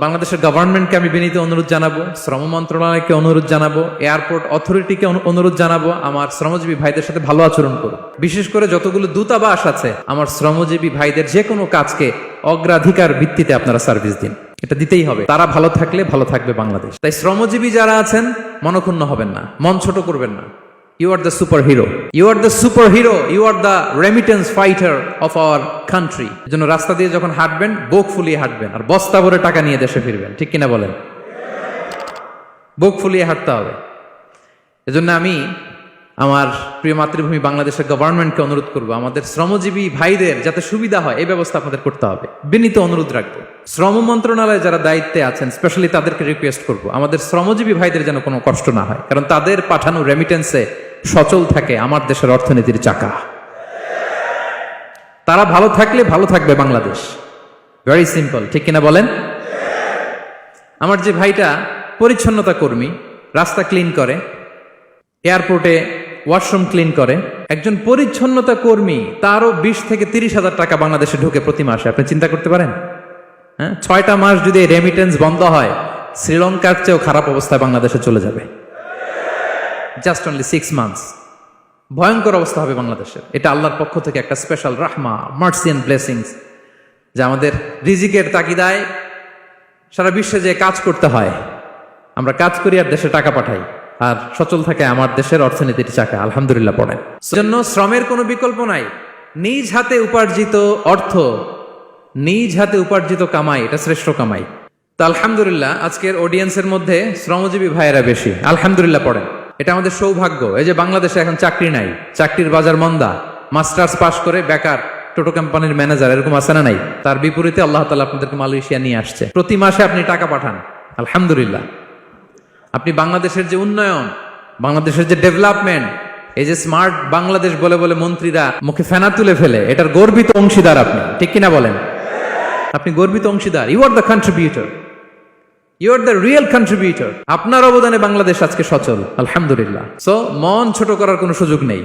বাংলাদেশের গভর্নমেন্টকে আমি বিনীত অনুরোধ জানাবো, শ্রম মন্ত্রণালয়কে অনুরোধ জানাবো, এয়ারপোর্ট অথরিটিকে অনুরোধ জানাবো, আমার শ্রমজীবী ভাইদের সাথে ভালো আচরণ করুন। বিশেষ করে যতগুলো দূতাবাস আছে, আমার শ্রমজীবী ভাইদের যে কোনো কাজকে অগ্রাধিকার ভিত্তিতে আপনারা সার্ভিস দিন। এটা দিতেই হবে। তারা ভালো থাকলে ভালো থাকবে বাংলাদেশ। তাই শ্রমজীবী যারা আছেন মনক্ষুণ্ণ হবেন না, মন ছোট করবেন না। You are the superhero. You are the superhero. You are the remittance fighter of our country. এজন্য রাস্তা দিয়ে যখন হাঁটবেন, বুক ফুলিয়ে হাঁটবেন, আর বস্তা ভরে টাকা নিয়ে দেশে ফিরবেন। ঠিক কিনা বলেন? বুক ফুলিয়ে হাঁটতে হবে। এজন্য আমি আমার প্রিয় মাতৃভূমি বাংলাদেশের গভর্নমেন্টকে অনুরোধ করবো, আমাদের শ্রমজীবী ভাইদের যাতে সুবিধা হয় এই ব্যবস্থা আপনাদের করতে হবে। বিনীত অনুরোধ রাখবো। শ্রম মন্ত্রণালয়ে যারা দায়িত্বে আছেন, স্পেশালি তাদেরকে রিকোয়েস্ট করবো, আমাদের শ্রমজীবী ভাইদের যেন কোনো কষ্ট না হয়, কারণ তাদের পাঠানো রেমিটেন্সে সচল থাকে আমার দেশের অর্থনীতির চাকা। তারা ভালো থাকলে ভালো থাকবে বাংলাদেশ। Very simple. ঠিক কিনা বলেন? আমার যে ভাইটা পরিচ্ছন্নতা কর্মী, রাস্তা ক্লিন করে, এয়ারপোর্টে ওয়াশরুম ক্লিন করে, একজন পরিচ্ছন্নতা কর্মী, তারও 20 থেকে 30 হাজার টাকা বাংলাদেশে ঢোকে প্রতি মাসে। আপনি চিন্তা করতে পারেন? হ্যাঁ, 6টা মাস যদি রেমিটেন্স বন্ধ হয়, শ্রীলঙ্কার চেয়েও খারাপ অবস্থায় বাংলাদেশে চলে যাবে। Just only 6 months. ভয়ঙ্কর অবস্থা হবে বাংলাদেশের। এটা আল্লাহর পক্ষ থেকে একটা স্পেশাল রাহমা, মার্সি এন্ড ব্লেসিংস, যে আমাদের রিজিকের তাগিদায় সারা বিশ্বে যে কাজ করতে হয়, আমরা কাজ করি আর দেশে টাকা পাঠাই, আর সচল থাকে আমার দেশের অর্থনীতির চাকা। আলহামদুলিল্লাহ পড়েন। জন্য শ্রমের কোনো বিকল্প নাই। নিজ হাতে উপার্জিত অর্থ, নিজ হাতে উপার্জিত কামাই, এটা শ্রেষ্ঠ কামাই। তো আলহামদুলিল্লাহ আজকের অডিয়েন্সের মধ্যে শ্রমজীবী ভাইয়েরা বেশি। আলহামদুলিল্লাহ পড়েন। এটা আমাদের সৌভাগ্য। এই যে বাংলাদেশে এখন চাকরি নাই, চাকরির বাজার মন্দা, মাস্টার্স পাস করে বেকার টোটো কোম্পানির ম্যানেজার, এরকম আছে না নাই? তার বিপরীতে আল্লাহ তাআলা আপনাদেরকে মালয়েশিয়া নিয়ে আসছে। প্রতি মাসে আপনি টাকা পাঠান, আলহামদুলিল্লাহ। আপনি বাংলাদেশের যে উন্নয়ন, বাংলাদেশের যে ডেভেলপমেন্ট, এই যে স্মার্ট বাংলাদেশ বলে বলে মন্ত্রীরা মুখে ফেনা তুলে ফেলে, এটার গর্বিত অংশীদার আপনি। ঠিক কিনা বলেন? আপনি গর্বিত অংশীদার। You are the contributor, you are the real contributor. আপনার অবদানে বাংলাদেশ আজকে সচল, আলহামদুলিল্লাহ। সো মন ছোট করার কোনো সুযোগ নেই।